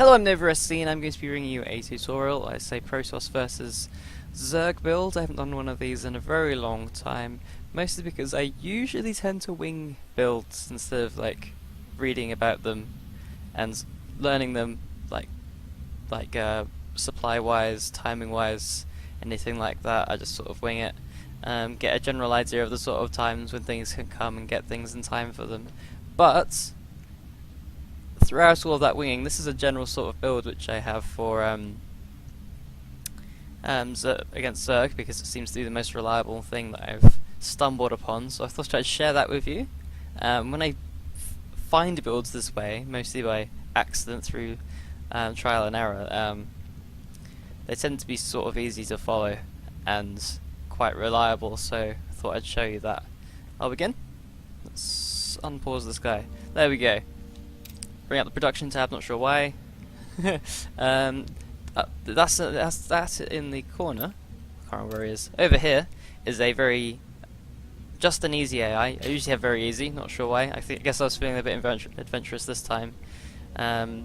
Hello, I'm NovaSC and I'm going to be bringing you a tutorial. I say Protoss versus Zerg build. I haven't done one of these in a very long time, mostly because I usually tend to wing builds instead of like reading about them and learning them like supply wise, timing wise, anything like that. I just sort of wing it, get a general idea of the sort of times when things can come and get things in time for them. But throughout all of that winging, this is a general sort of build which I have for against Zerg, because it seems to be the most reliable thing that I've stumbled upon. So I thought I'd share that with you. When I find builds this way, mostly by accident through trial and error, they tend to be sort of easy to follow and quite reliable. So I thought I'd show you that. I'll begin. Let's unpause this guy. There we go. Bring up the production tab, not sure why. That's in the corner. I can't remember where he is. Over here is a just an easy AI. I usually have very easy, not sure why. I guess I was feeling a bit adventurous this time. Yeah,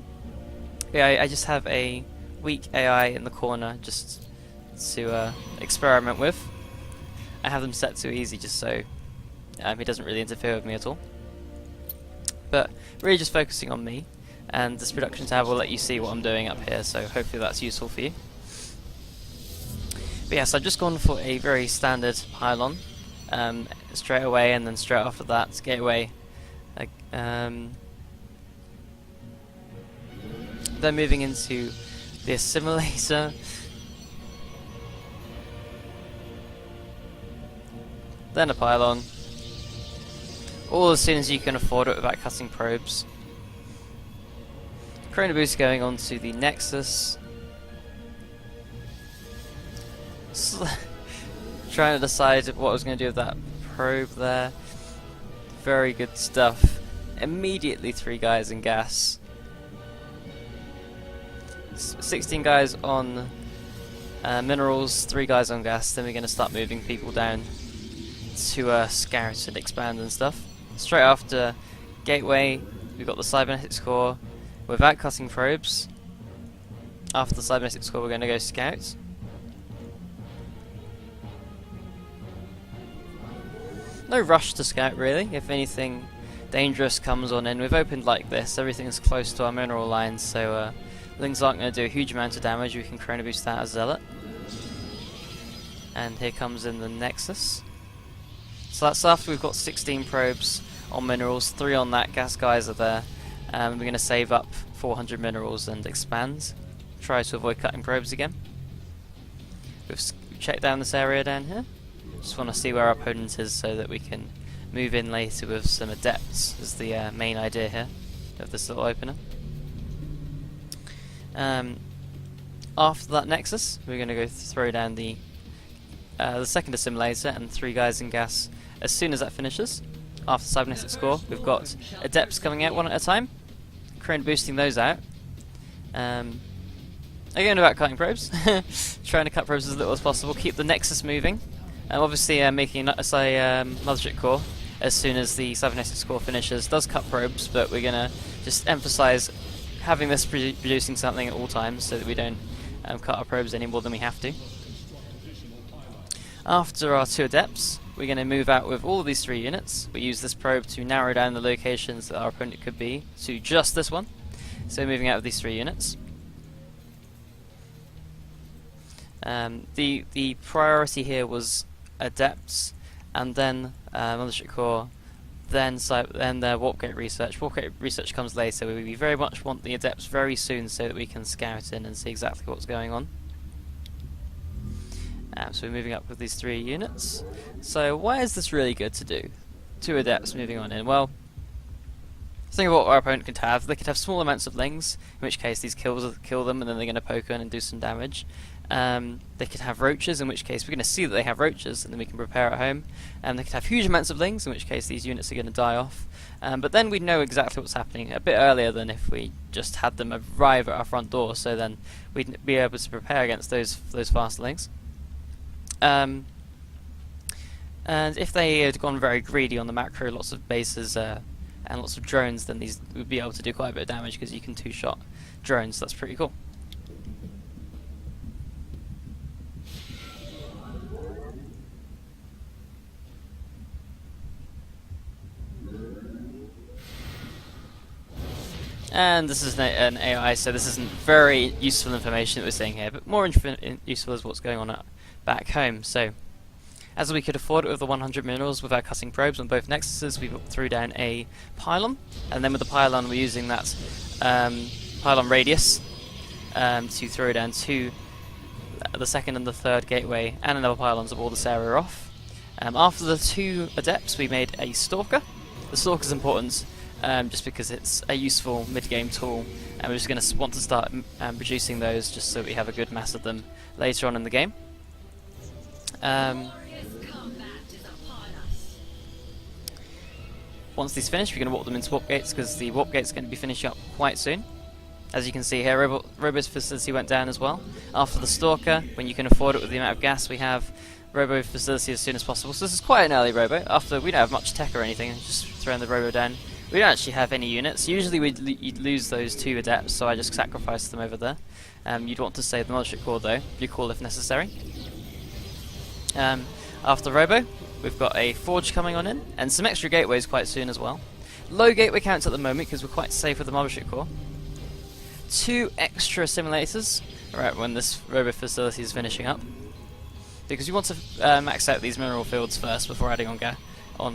I just have a weak AI in the corner just to experiment with. I have them set to easy just so he doesn't really interfere with me at all. But really just focusing on me, and this production tab will let you see what I'm doing up here, so hopefully that's useful for you. But yes, I've just gone for a very standard pylon straight away, and then straight after that gateway. Then moving into the Assimilator. Then a pylon. All as soon as you can afford it without cutting probes. Chrono boost going on to the Nexus. Trying to decide what I was going to do with that probe there. Very good stuff. Immediately 3 guys in gas. 16 guys on minerals, 3 guys on gas. Then we're going to start moving people down to scout and expand and stuff. Straight after gateway, we've got the Cybernetics Core without cutting probes. After the Cybernetics Core, we're going to go scout. No rush to scout really. If anything dangerous comes on in, we've opened like this. Everything's close to our mineral lines, so things aren't going to do a huge amount of damage. We can Chrono boost that as Zealot. And here comes in the Nexus. So that's after we've got 16 probes on minerals, 3 on that gas geyser there. We're going to save up 400 minerals and expand. Try to avoid cutting probes again. We've checked down this area down here. Just want to see where our opponent is so that we can move in later with some adepts, is the main idea here of this little opener. After that Nexus, we're going to go throw down the second Assimilator and 3 guys in gas as soon as that finishes. After Cybernetics Core, we've got adepts coming out one at a time, Chrono boosting those out. Again, about cutting probes, trying to cut probes as little as possible, keep the Nexus moving. Obviously making a Mothership Core as soon as the Cybernetics Core finishes does cut probes, but we're going to just emphasize having this producing something at all times so that we don't cut our probes any more than we have to. After our 2 adepts, we're going to move out with all of these 3 units. We use this probe to narrow down the locations that our opponent could be to just this one. So moving out with these 3 units. The priority here was adepts, and then Mothership Core, then the Warpgate research. Warpgate research comes later. We very much want the adepts very soon so that we can scout in and see exactly what's going on. So we're moving up with these 3 units. So why is this really good to do? 2 adepts moving on in. Well, think of what our opponent could have. They could have small amounts of lings, in which case these kill them and then they're going to poke in and do some damage. They could have roaches, in which case we're going to see that they have roaches and then we can prepare at home. They could have huge amounts of lings, in which case these units are going to die off. But then we'd know exactly what's happening a bit earlier than if we just had them arrive at our front door, so then we'd be able to prepare against those fast lings. And if they had gone very greedy on the macro, lots of bases and lots of drones, then these would be able to do quite a bit of damage because you can two-shot drones. That's pretty cool. And this is an AI, so this isn't very useful information that we're seeing here, but more useful is what's going on back home. So, as we could afford it with the 100 minerals with our cutting probes on both Nexuses, we threw down a Pylon, and then with the Pylon we're using that Pylon radius to throw down the second and the third gateway and another Pylon to wall this area off. After the 2 Adepts we made a Stalker. The Stalker is important just because it's a useful mid-game tool, and we're just going to want to start producing those just so we have a good mass of them later on in the game. Once these finish, we're going to warp them into Warpgates because the Warpgate's going to be finishing up quite soon. As you can see here, Robotics Facilty went down as well. After the Stalker, when you can afford it with the amount of gas we have, Robotics Facility as soon as possible. So this is quite an early Robo. After we don't have much tech or anything, just throwing the Robo down. We don't actually have any units. Usually you'd lose those 2 Adepts, so I just sacrificed them over there. You'd want to save the Mothership Core though. You call if necessary. After Robo, we've got a Forge coming on in, and some extra gateways quite soon as well. Low gateway counts at the moment because we're quite safe with the Mothership Core. 2 extra Assimilators, right when this Robo Facility is finishing up. Because you want to max out these mineral fields first before adding on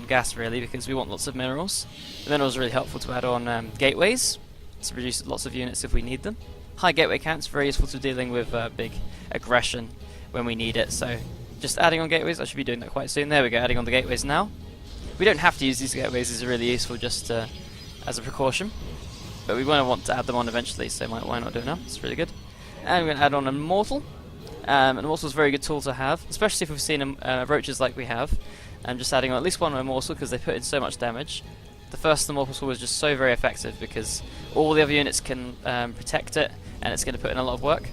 gas really, because we want lots of minerals. The minerals are really helpful to add on gateways, to produce lots of units if we need them. High gateway counts, very useful to dealing with big aggression when we need it, so just adding on gateways. I should be doing that quite soon. There we go, adding on the gateways now. We don't have to use these gateways, these are really useful just as a precaution, but we want to add them on eventually, so why not do it now? It's really good. And we're going to add on an Immortal. An Immortal is a very good tool to have, especially if we've seen roaches like we have. And just adding on at least one Immortal because they put in so much damage. The first Immortal was just so very effective because all the other units can protect it, and it's going to put in a lot of work.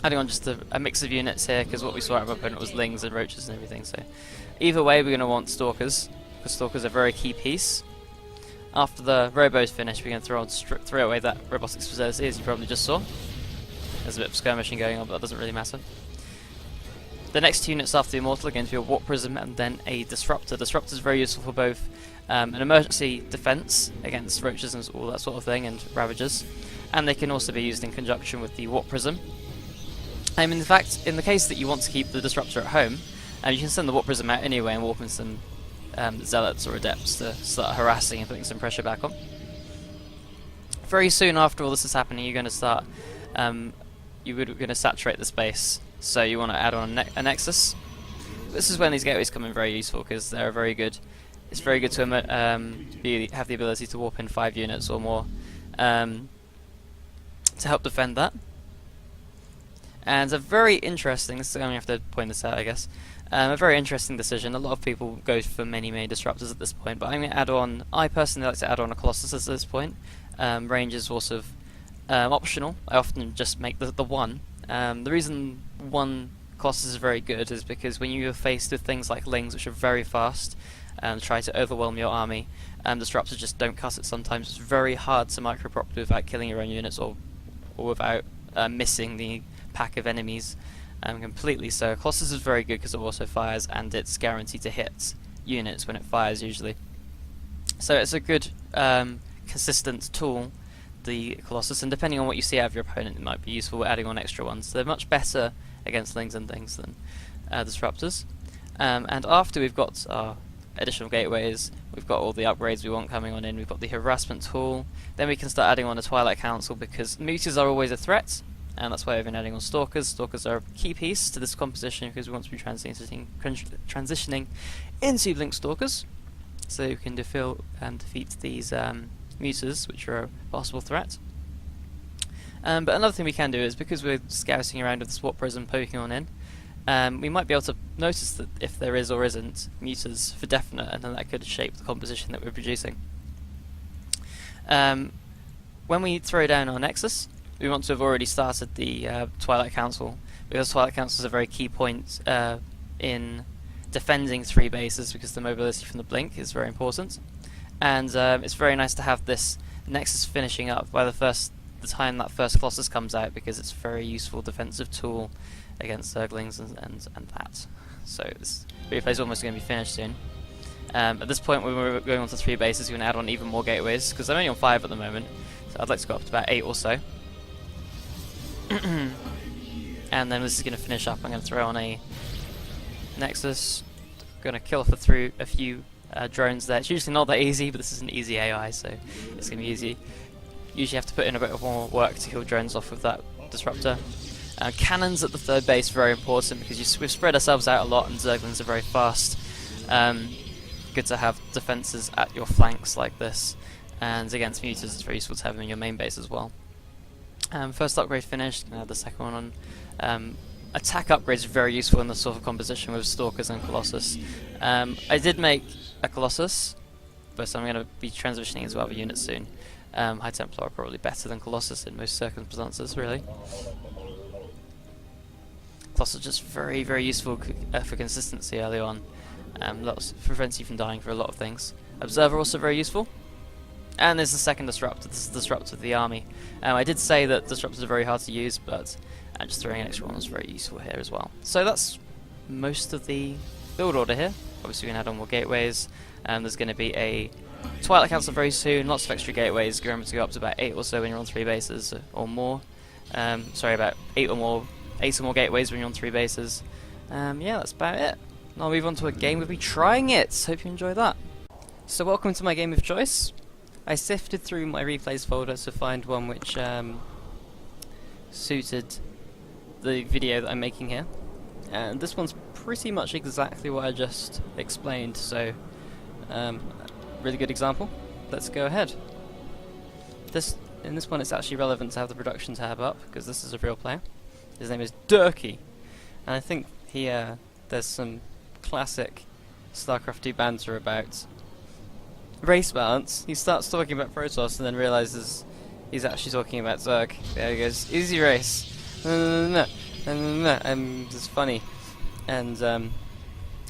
Adding on just a mix of units here because what we saw out of our opponent was Lings and Roaches and everything. So either way we're going to want Stalkers because Stalkers are a very key piece. After the Robo's finished, we're going to throw away that Robotics Facility, as you probably just saw. There's a bit of skirmishing going on, but that doesn't really matter. The next 2 units after the Immortal are going to be a Warp Prism and then a Disruptor. Disruptor is very useful for both an emergency defense against roaches and all that sort of thing, and Ravagers, and they can also be used in conjunction with the Warp Prism. In fact, in the case that you want to keep the Disruptor at home, you can send the Warp Prism out anyway and warp in some Zealots or Adepts to start harassing and putting some pressure back on. Very soon after all this is happening, you're going to start you're going to saturate the space, so you want to add on a Nexus. This is when these gateways come in very useful because they're very good. It's very good to have the ability to warp in 5 units or more to help defend that. And a very interesting, I'm going to have to point this out I guess, a very interesting decision. A lot of people go for many disruptors at this point, but I'm going to add on, I personally like to add on a Colossus at this point. Range is also optional. I often just make the one. The reason one Colossus is very good is because when you're faced with things like Lings, which are very fast and try to overwhelm your army, Disruptors just don't cut it sometimes. It's very hard to micro-prop without killing your own units or without missing the pack of enemies completely. So Colossus is very good because it also fires and it's guaranteed to hit units when it fires usually. So it's a good consistent tool, the Colossus, and depending on what you see out of your opponent it might be useful adding on extra ones. They're much better against Lings and things than Disruptors. And after we've got our additional gateways, we've got all the upgrades we want coming on in, we've got the harassment tool, then we can start adding on a Twilight Council because Mutas are always a threat, and that's why I've been adding on Stalkers. Stalkers are a key piece to this composition because we want to be transitioning into Blink Stalkers, so you can defeat these Mutas, which are a possible threat. But another thing we can do is, because we're scouting around with the Swap Prism poking on in, we might be able to notice that if there is or isn't Mutas for definite, and then that could shape the composition that we're producing. When we throw down our Nexus, we want to have already started the Twilight Council, because Twilight Council is a very key point in defending 3 bases, because the mobility from the Blink is very important. And it's very nice to have this Nexus finishing up by the first the time that first Colossus comes out, because it's a very useful defensive tool against Zerglings and that. So this replay is almost going to be finished soon. At this point, when we're going on to 3 bases, we're going to add on even more gateways, because I'm only on 5 at the moment, so I'd like to go up to about 8 or so. And then this is going to finish up. I'm going to throw on a Nexus, going to kill off through a few drones there. It's usually not that easy, but this is an easy AI, so it's going to be easy. Usually have to put in a bit of more work to kill drones off with that disruptor. Cannons at the 3rd base, very important, because we've spread ourselves out a lot and Zerglings are very fast. Good to have defences at your flanks like this, and against mutas it's very useful to have them in your main base as well. First upgrade finished, gonna have the second one on. Attack upgrades are very useful in this sort of composition with Stalkers and Colossus. I did make a Colossus, but I'm going to be transitioning into other units soon. High Templar are probably better than Colossus in most circumstances, really. Colossus is just very, very useful for consistency early on. Prevents you from dying for a lot of things. Observer also very useful. And there's the second disruptor. This is the disruptor of the army. I did say that disruptors are very hard to use, but just throwing an extra one is very useful here as well. So that's most of the build order here. Obviously we can add on more gateways. There's going to be a Twilight Council very soon, lots of extra gateways, going to go up to about 8 or so when you're on 3 bases or more. Sorry, about 8 or more gateways when you're on 3 bases. Yeah, that's about it. Now I'll move on to a game we'll be trying it. Hope you enjoy that. So welcome to my game of choice. I sifted through my replays folder to find one which suited the video that I'm making here. And this one's pretty much exactly what I just explained, so really good example. Let's go ahead. In this one it's actually relevant to have the production tab up, because this is a real player. His name is Durkee, and I think there's some classic StarCraft 2 banter about race balance. He starts talking about Protoss and then realizes he's actually talking about Zerg. There he goes, easy race. It's funny. And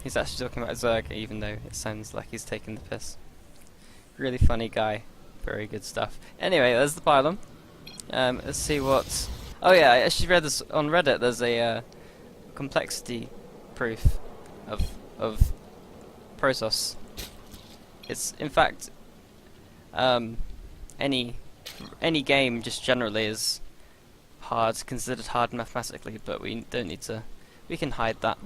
he's actually talking about Zerg, even though it sounds like he's taking the piss. Really funny guy. Very good stuff. Anyway, there's the Pylon. Let's see what... Oh yeah, I actually read this on Reddit. There's a complexity proof of Protoss. It's, in fact, any game just generally is considered hard mathematically, but we don't need to. We can hide that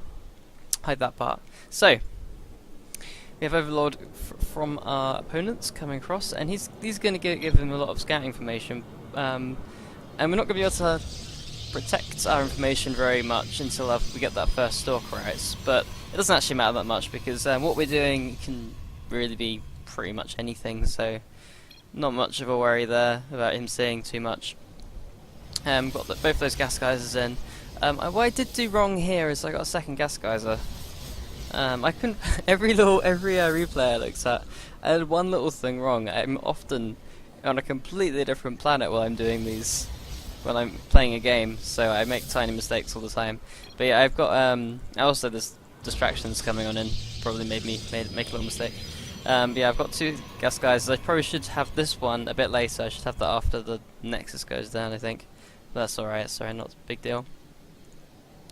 part. So we have Overlord from our opponents coming across, and he's going to give him a lot of scout information, and we're not going to be able to protect our information very much until we get that first Stalker out. But it doesn't actually matter that much, because what we're doing can really be pretty much anything, so not much of a worry there about him seeing too much. Got both those gas geysers in. What I did do wrong here is I got a second gas geyser. I couldn't. every replay I looked at, I had one little thing wrong. I'm often on a completely different planet while I'm doing these, when I'm playing a game, so I make tiny mistakes all the time. But yeah, I've got also there's distractions coming on in, probably make a little mistake. But yeah, I've got 2 gas guys. I probably should have this one a bit later. I should have that after the Nexus goes down, I think. But that's alright, sorry, not a big deal.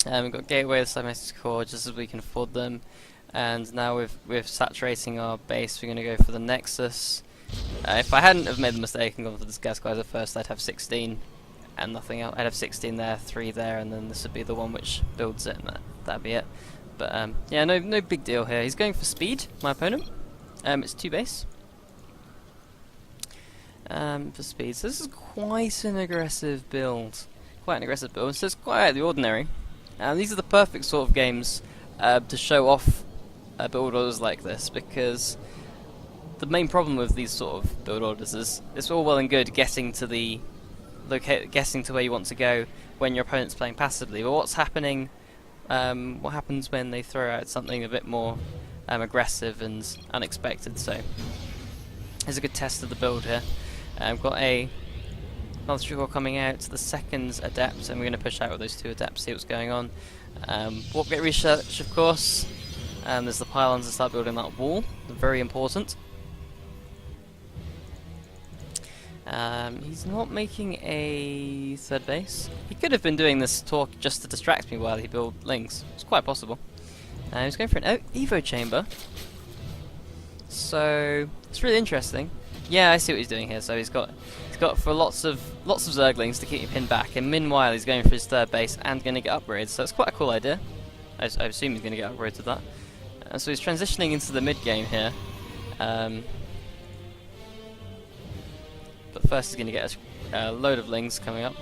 We've got Gateway with Cybernetics Core, just as we can afford them. And now with saturating our base, we're going to go for the Nexus. If I hadn't have made the mistake and gone for this gas geyser first, I'd have 16 and nothing else. I'd have 16 there, 3 there, and then this would be the one which builds it, and that'd be it. But yeah, no big deal here. He's going for speed, my opponent. It's 2 base. For speed, so this is quite an aggressive build. So it's quite out of the ordinary. These are the perfect sort of games to show off build orders like this, because the main problem with these sort of build orders is it's all well and good getting to where you want to go when your opponent's playing passively. But what's happening? What happens when they throw out something a bit more aggressive and unexpected? So here's a good test of the build here. I've got a Mothership Core coming out, the second Adept, and we're going to push out with those 2 Adepts, see what's going on. Warpgate research, of course. There's the Pylons to start building that wall, very important. He's not making a third base. He could have been doing this talk just to distract me while he built links. It's quite possible. He's going for an Evo chamber. So it's really interesting. Yeah, I see what he's doing here. So he's got for lots of Zerglings to keep him pinned back, and meanwhile he's going for his third base and going to get upgrades. So it's quite a cool idea. I assume he's going to get upgrades with that. So he's transitioning into the mid game here. But first he's going to get a load of lings coming up.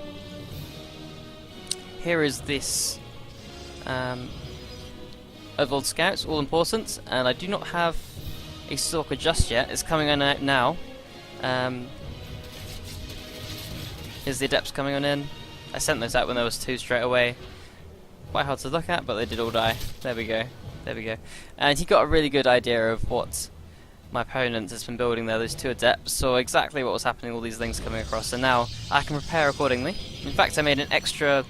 Here is this Overlord Scouts, all important, and I do not have a Stalker just yet. It's coming on out now. Here's the Adepts coming on in. I sent those out when there was 2 straight away. Quite hard to look at, but they did all die. There we go. There we go. And he got a really good idea of what my opponent has been building there, those 2 Adepts, saw exactly what was happening, all these things coming across, and now I can prepare accordingly. In fact, I made an extra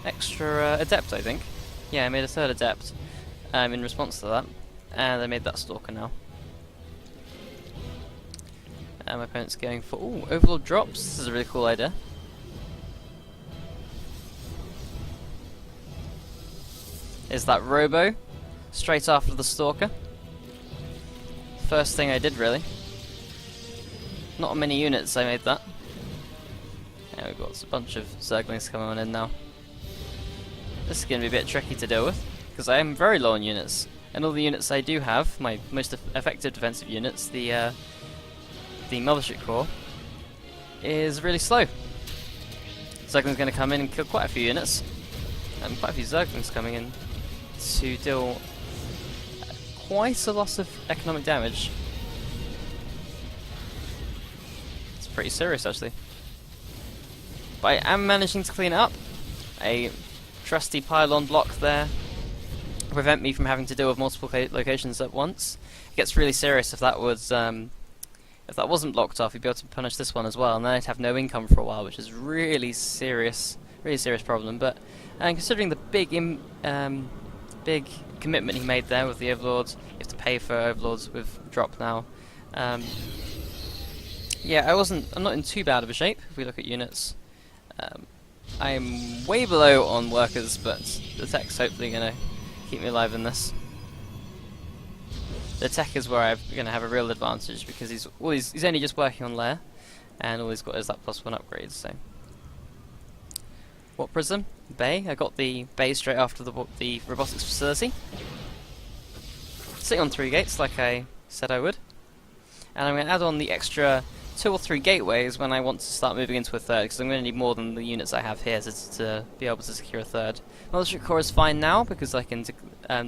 Adept, I think. Yeah, I made a 3rd Adept in response to that, and I made that Stalker now. And my opponent's going for, ooh, Overlord drops. This is a really cool idea. Is that Robo, straight after the Stalker. First thing I did, really. Not many units I made that. Yeah, we've got a bunch of Zerglings coming on in now. This is going to be a bit tricky to deal with, because I am very low on units. And all the units I do have, my most effective defensive units, the Mothership Core, is really slow. Zergling's going to come in and kill quite a few units. And quite a few Zerglings coming in to deal quite a lot of economic damage. It's pretty serious, actually. But I am managing to clean it up. A trusty Pylon block there prevent me from having to deal with multiple locations at once. It gets really serious if that was if that wasn't blocked off. You'd be able to punish this one as well, and then I'd have no income for a while, which is really serious problem. But considering the big commitment he made there with the Overlords, you have to pay for Overlords with drop now. Yeah, I'm not in too bad of a shape if we look at units. I'm way below on workers, but the tech's hopefully going to keep me alive in this. The tech is where I'm going to have a real advantage, because he's only just working on lair, and all he's got is that +1 upgrade. So, what prism? Bay. I got the Bay straight after the Robotics Facility. Sitting on 3 gates, like I said I would, and I'm going to add on the extra 2 or 3 gateways when I want to start moving into a 3rd, because I'm going to need more than the units I have here to be able to secure a 3rd. Mothership Core is fine now, because I can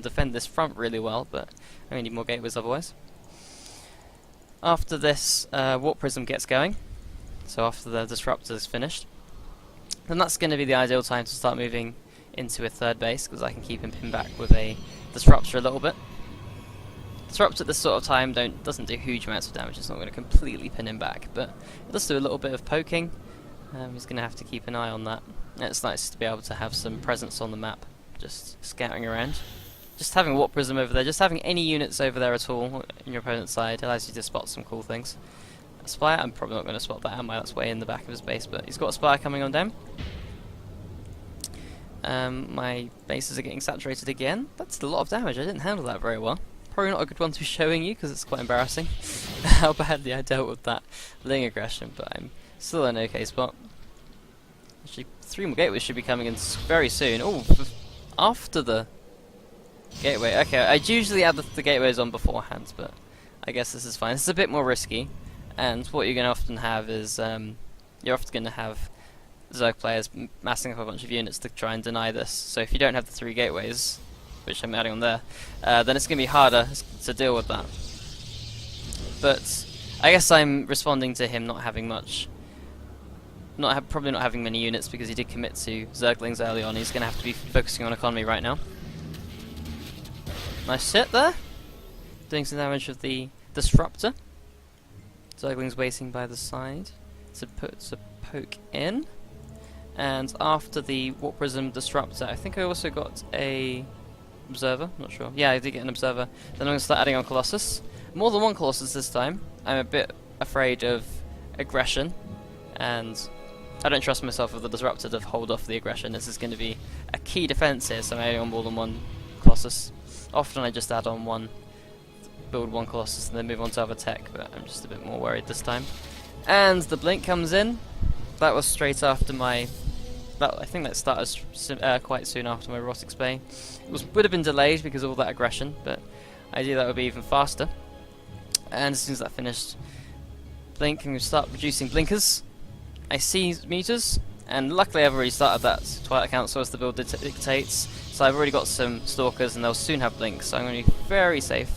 defend this front really well, but I'm going to need more gateways otherwise. After this, Warp Prism gets going, so after the Disruptor is finished, then that's going to be the ideal time to start moving into a 3rd base, because I can keep him pinned back with a Disruptor a little bit. Disrupt at this sort of time doesn't do huge amounts of damage. It's not going to completely pin him back, but it does do a little bit of poking. He's going to have to keep an eye on that. And it's nice to be able to have some presence on the map, just scouting around. Just having Warp Prism over there, just having any units over there at all in your opponent's side allows you to spot some cool things. A Spire, I'm probably not going to spot that, am I? That's way in the back of his base, but he's got a Spire coming on down. My bases are getting saturated again. That's a lot of damage. I didn't handle that very well. Probably not a good one to be showing you, because it's quite embarrassing how badly I dealt with that ling aggression, but I'm still in an okay spot. Actually, 3 more gateways should be coming in very soon. Oh, after the gateway. Okay, I usually add the gateways on beforehand, but I guess this is fine. This is a bit more risky, and what you're going to often have is you're often going to have Zerg players massing up a bunch of units to try and deny this. So if you don't have the 3 gateways, which I'm adding on there, then it's going to be harder to deal with that. But I guess I'm responding to him not having much, probably not having many units, because he did commit to Zerglings early on. He's going to have to be focusing on economy right now. Nice hit there, doing some damage with the Disruptor. Zerglings waiting by the side to poke in. And after the Warp Prism Disruptor, I think I also got a Observer, not sure. Yeah, I did get an Observer. Then I'm going to start adding on Colossus. More than one Colossus this time. I'm a bit afraid of aggression, and I don't trust myself with the Disruptor to hold off the aggression. This is going to be a key defense here, so I'm adding on more than one Colossus. Often I just add on one, build one Colossus and then move on to other tech, but I'm just a bit more worried this time. And the blink comes in. That was straight after my... I think that started quite soon after my Robotics Bay. Would have been delayed because of all that aggression, but ideally that would be even faster. And as soon as that finished, blink, and we start producing blinkers. I see meters, and luckily I've already started that Twilight Council as the build dictates, so I've already got some Stalkers and they'll soon have blinks, so I'm going to be very safe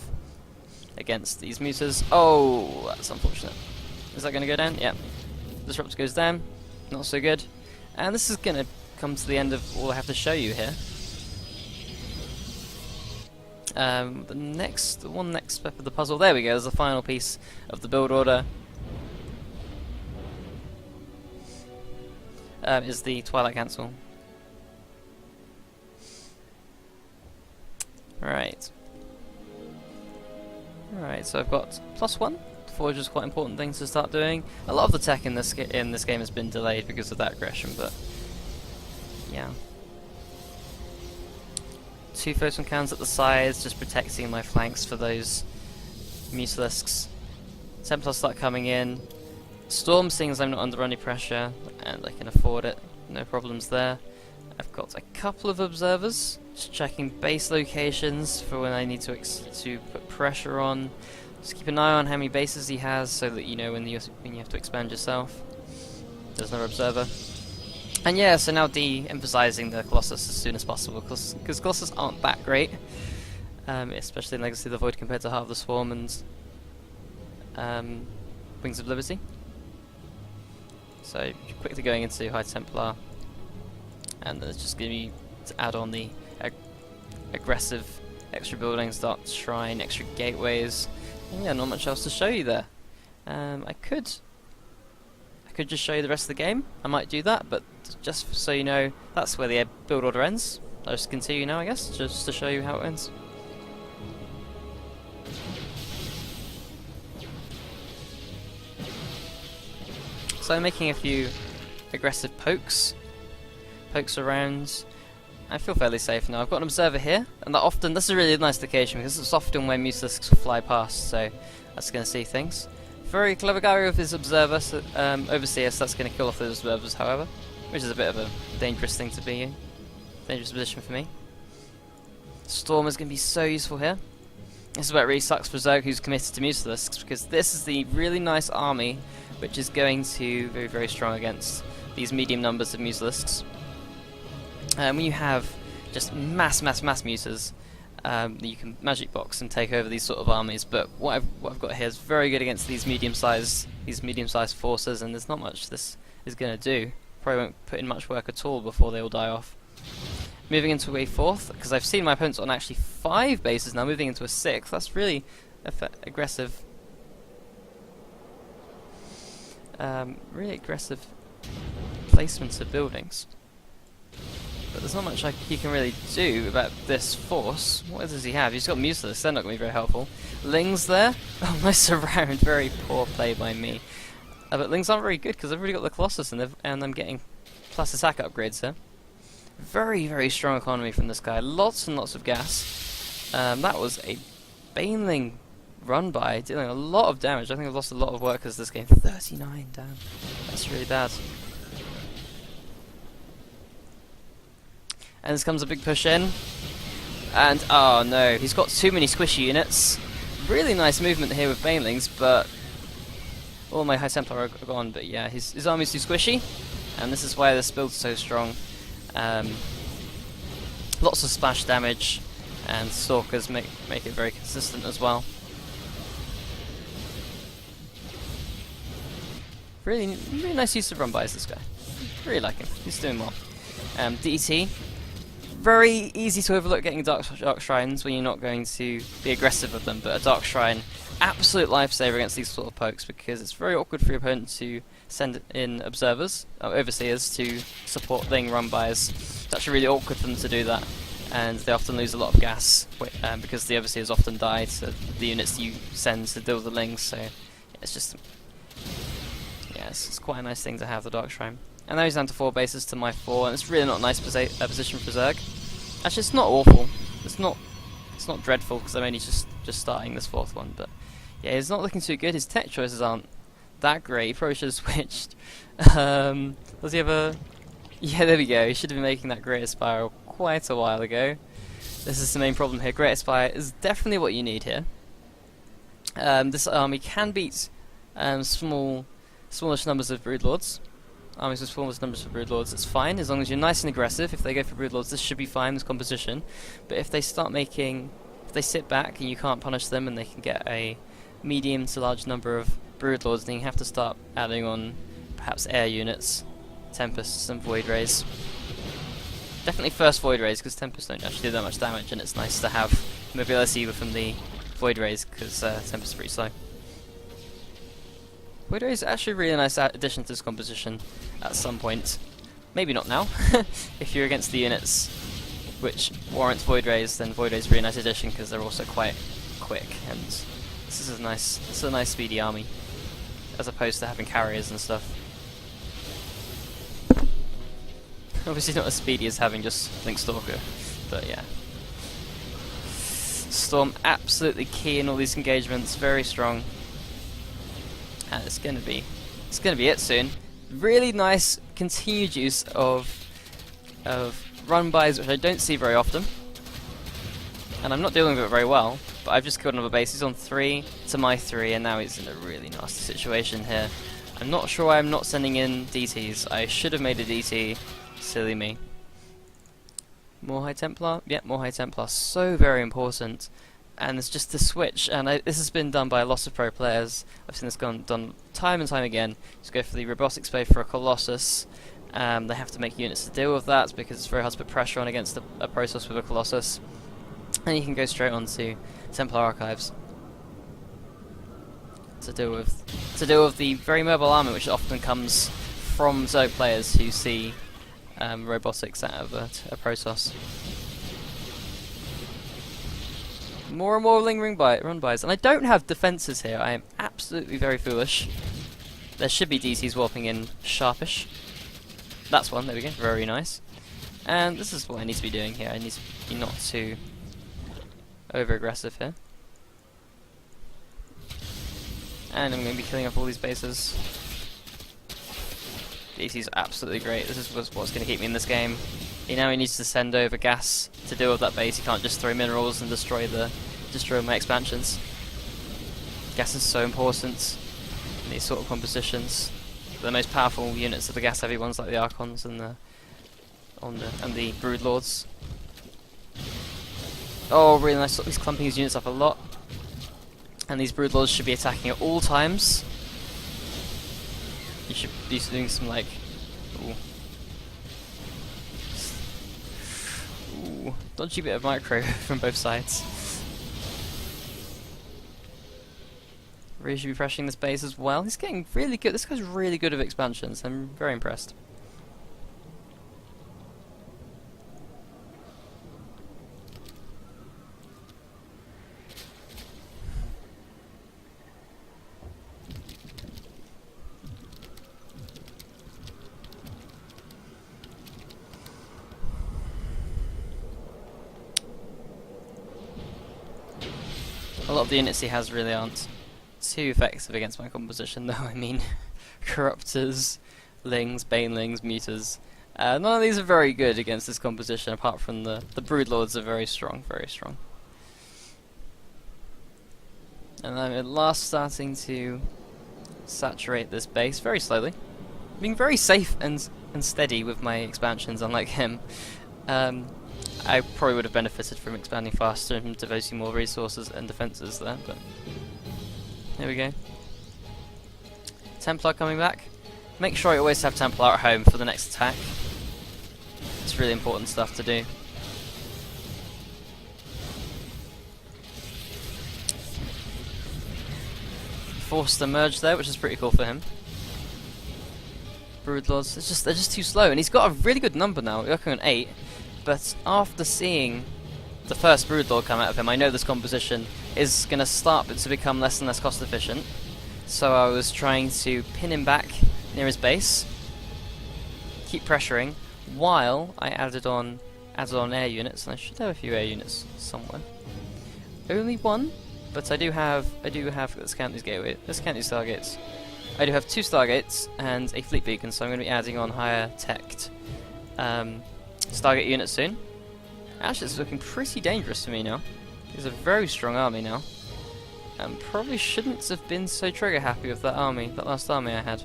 against these meters. Oh, that's unfortunate. Is that going to go down? Yeah. Disruptor goes down, not so good. And this is going to come to the end of all I have to show you here. The next step of the puzzle, there we go, is the final piece of the build order. Is the Twilight Council. Right. Alright, so I've got +1. Forge is quite important thing to start doing. A lot of the tech in this game has been delayed because of that aggression, but yeah. 2 photon cannons at the sides, just protecting my flanks for those Mutalisks. Templars start coming in. Storm, seeing as I'm not under any pressure, and I can afford it, no problems there. I've got a couple of observers, just checking base locations for when I need to put pressure on. Just keep an eye on how many bases he has, so that you know when you have to expand yourself. There's another observer. And yeah, so now de-emphasizing the Colossus as soon as possible, because Colossus aren't that great, especially in Legacy of the Void compared to Heart of the Swarm and Wings of Liberty. So quickly going into High Templar, and then it's just going to be to add on the aggressive extra buildings, Dark Shrine, extra gateways. And yeah, not much else to show you there. I could just show you the rest of the game. I might do that, but just so you know, that's where the build order ends. I'll just continue now, I guess, just to show you how it ends. So I'm making a few aggressive pokes around. I feel fairly safe now. I've got an observer here, and this is a really nice location because it's often where Mutalisks will fly past, so that's going to see things. Very clever guy with his observer, so, overseer, so that's going to kill off those observers, however, which is a bit of a dangerous thing to be in. Dangerous position for me. Storm is going to be so useful here. This is where it really sucks for Zerg, who's committed to Mutalisks, because this is the really nice army which is going to be very strong against these medium numbers of Mutalisks. When you have just mass mutas, you can magic box and take over these sort of armies. But what I've got here is very good against these medium-sized forces, and there's not much this is going to do. Probably won't put in much work at all before they all die off. Moving into a 4th, because I've seen my opponents on actually 5 bases now, moving into a 6th. That's really aggressive. Really aggressive placements of buildings. But there's not much he can really do about this force. What does he have? He's got Mutalisks, they're not going to be very helpful. Lings there? Oh, nice around. Very poor play by me. But Lings aren't very good because I've already got the Colossus and I'm getting plus attack upgrades here. Very strong economy from this guy. Lots and lots of gas. That was a Baneling run by, dealing a lot of damage. I think I've lost a lot of workers this game. 39, damn. That's really bad. And this comes a big push in. And, oh no, he's got too many squishy units. Really nice movement here with Banelings, but all my High Templar are gone. But yeah, his army's too squishy, and this is why this build's so strong. Lots of splash damage, and Stalkers make it very consistent as well. Really nice use of run-bys, this guy. Really like him. He's doing well. DT. Very easy to overlook getting Dark Shrines when you're not going to be aggressive with them, but a Dark Shrine, absolute lifesaver against these sort of pokes, because it's very awkward for your opponent to send in observers, or overseers, to support Ling run-bys. It's actually really awkward for them to do that, and they often lose a lot of gas, because the overseers often die to the units you send to deal with the Lings, so it's just... yeah, Yes, it's quite a nice thing to have, the Dark Shrine. And now he's down to 4 bases to my 4, and it's really not a nice position for Zerg. Actually, it's not awful. It's not dreadful, because I'm only just starting this 4th one, but yeah, he's not looking too good. His tech choices aren't that great. He probably should have switched. Does he have a... Yeah, there we go. He should have been making that Greater Spiral quite a while ago. This is the main problem here. Greater Spire is definitely what you need here. This army can beat smallish numbers of Broodlords. Armies with smallish numbers of Broodlords, it's fine, as long as you're nice and aggressive. If they go for Broodlords, this should be fine, this composition. But if they start making... If they sit back and you can't punish them and they can get a medium to large number of Broodlords, then you have to start adding on perhaps air units, Tempests and Void Rays. Definitely first Void Rays, because Tempests don't actually do that much damage, and it's nice to have mobility from the Void Rays, because Tempests are pretty slow. Void Rays are actually a really nice addition to this composition at some point. Maybe not now. If you're against the units which warrant Void Rays, then Void Rays are a really nice addition, because they're also quite quick, and this is a nice speedy army, as opposed to having carriers and stuff. Obviously not as speedy as having just Link Stalker, but yeah. Storm absolutely key in all these engagements, very strong. And it's gonna be it soon. Really nice continued use of run-bys, which I don't see very often. And I'm not dealing with it very well, but I've just killed another base. He's on 3 to my 3, and now he's in a really nasty situation here. I'm not sure why I'm not sending in DTs. I should have made a DT. Silly me. More High Templar? Yep, more High Templar. So very important. And it's just the switch, and this has been done by a lot of pro players. I've seen this done time and time again. Just go for the Robotics Bay for a Colossus. They have to make units to deal with that, because it's very hard to put pressure on against a Protoss with a Colossus. And you can go straight on to Templar Archives to deal with the very mobile army, which often comes from Zerg players who see robotics out of a Protoss. More and more lingering run-bys, and I don't have defences here. I am absolutely very foolish. There should be DCs warping in sharpish. That's one, there we go, very nice. And this is what I need to be doing here. I need to be not too over-aggressive here. And I'm going to be killing off all these bases. DC's absolutely great. This is what's going to keep me in this game. He needs to send over gas to deal with that base. He can't just throw minerals and destroy my expansions. Gas is so important in these sort of compositions. The most powerful units are the gas-heavy ones, like the Archons and the Broodlords. Oh, really nice. He's clumping his units up a lot, and these Broodlords should be attacking at all times. You should be doing some like, dodgy bit of micro from both sides. Really should be pressuring this base as well. He's getting really good. This guy's really good at expansions. I'm very impressed. A lot of the units he has really aren't too effective against my composition, though. I mean, Corruptors, Lings, Banelings, Muters. None of these are very good against this composition, apart from the Broodlords are very strong, very strong. And I'm at last starting to saturate this base very slowly. Being very safe and steady with my expansions, unlike him. I probably would have benefited from expanding faster and devoting more resources and defences there, but there we go. Templar coming back. Make sure you always have Templar at home for the next attack. It's really important stuff to do. Forced the merge there, which is pretty cool for him. Broodlords, they're just too slow, and he's got a really good number now. We're working on 8. But after seeing the first Broodlord come out of him, I know this composition is going to start to become less and less cost efficient. So I was trying to pin him back near his base. Keep pressuring while I added on air units, and I should have a few air units somewhere. Only one, but I do have. Let's count these gateways. Let's count these stargates. I do have 2 stargates and a fleet beacon, so I'm going to be adding on higher teched stargate units soon. Actually, it's looking pretty dangerous to me now. It's a very strong army now. And probably shouldn't have been so trigger happy with that army, that last army I had.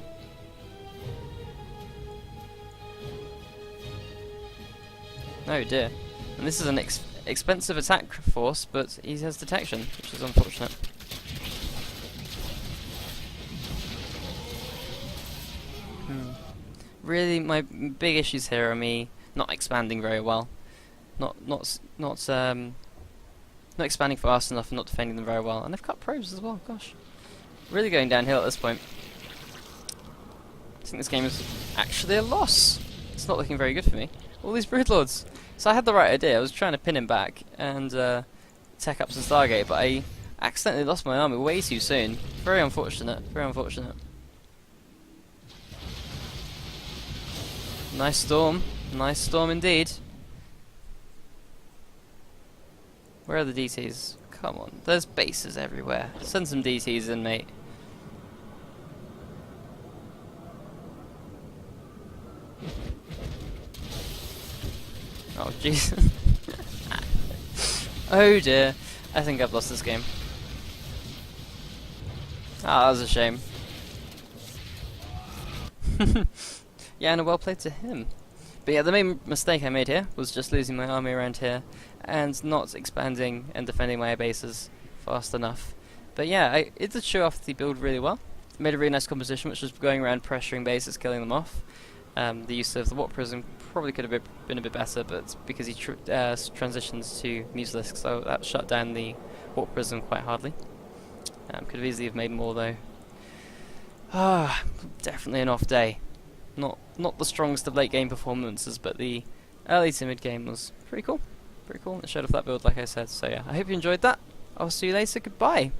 Oh dear. And this is an expensive attack force, but he has detection, which is unfortunate. Really, my big issues here are me not expanding very well. Not expanding fast enough and not defending them very well. And they've cut probes as well, gosh. Really going downhill at this point. I think this game is actually a loss. It's not looking very good for me. All these broodlords. So I had the right idea. I was trying to pin him back and tech up some Stargate, but I accidentally lost my army way too soon. Very unfortunate. Very unfortunate. Nice storm. Nice storm indeed. Where are the DTs? Come on. There's bases everywhere. Send some DTs in, mate. Oh, jeez. Oh dear. I think I've lost this game. Ah, that was a shame. Yeah, and a well played to him. But yeah, the main mistake I made here was just losing my army around here and not expanding and defending my bases fast enough. But yeah, it did show off the build really well. It made a really nice composition, which was going around pressuring bases, killing them off. The use of the Warp Prism probably could have been a bit better, but because he transitions to Muselisk, so that shut down the Warp Prism quite hardly. Could have easily have made more though. Ah, definitely an off day. Not the strongest of late game performances, but the early to mid game was pretty cool. Pretty cool. It showed off that build, like I said. So yeah, I hope you enjoyed that. I'll see you later. Goodbye.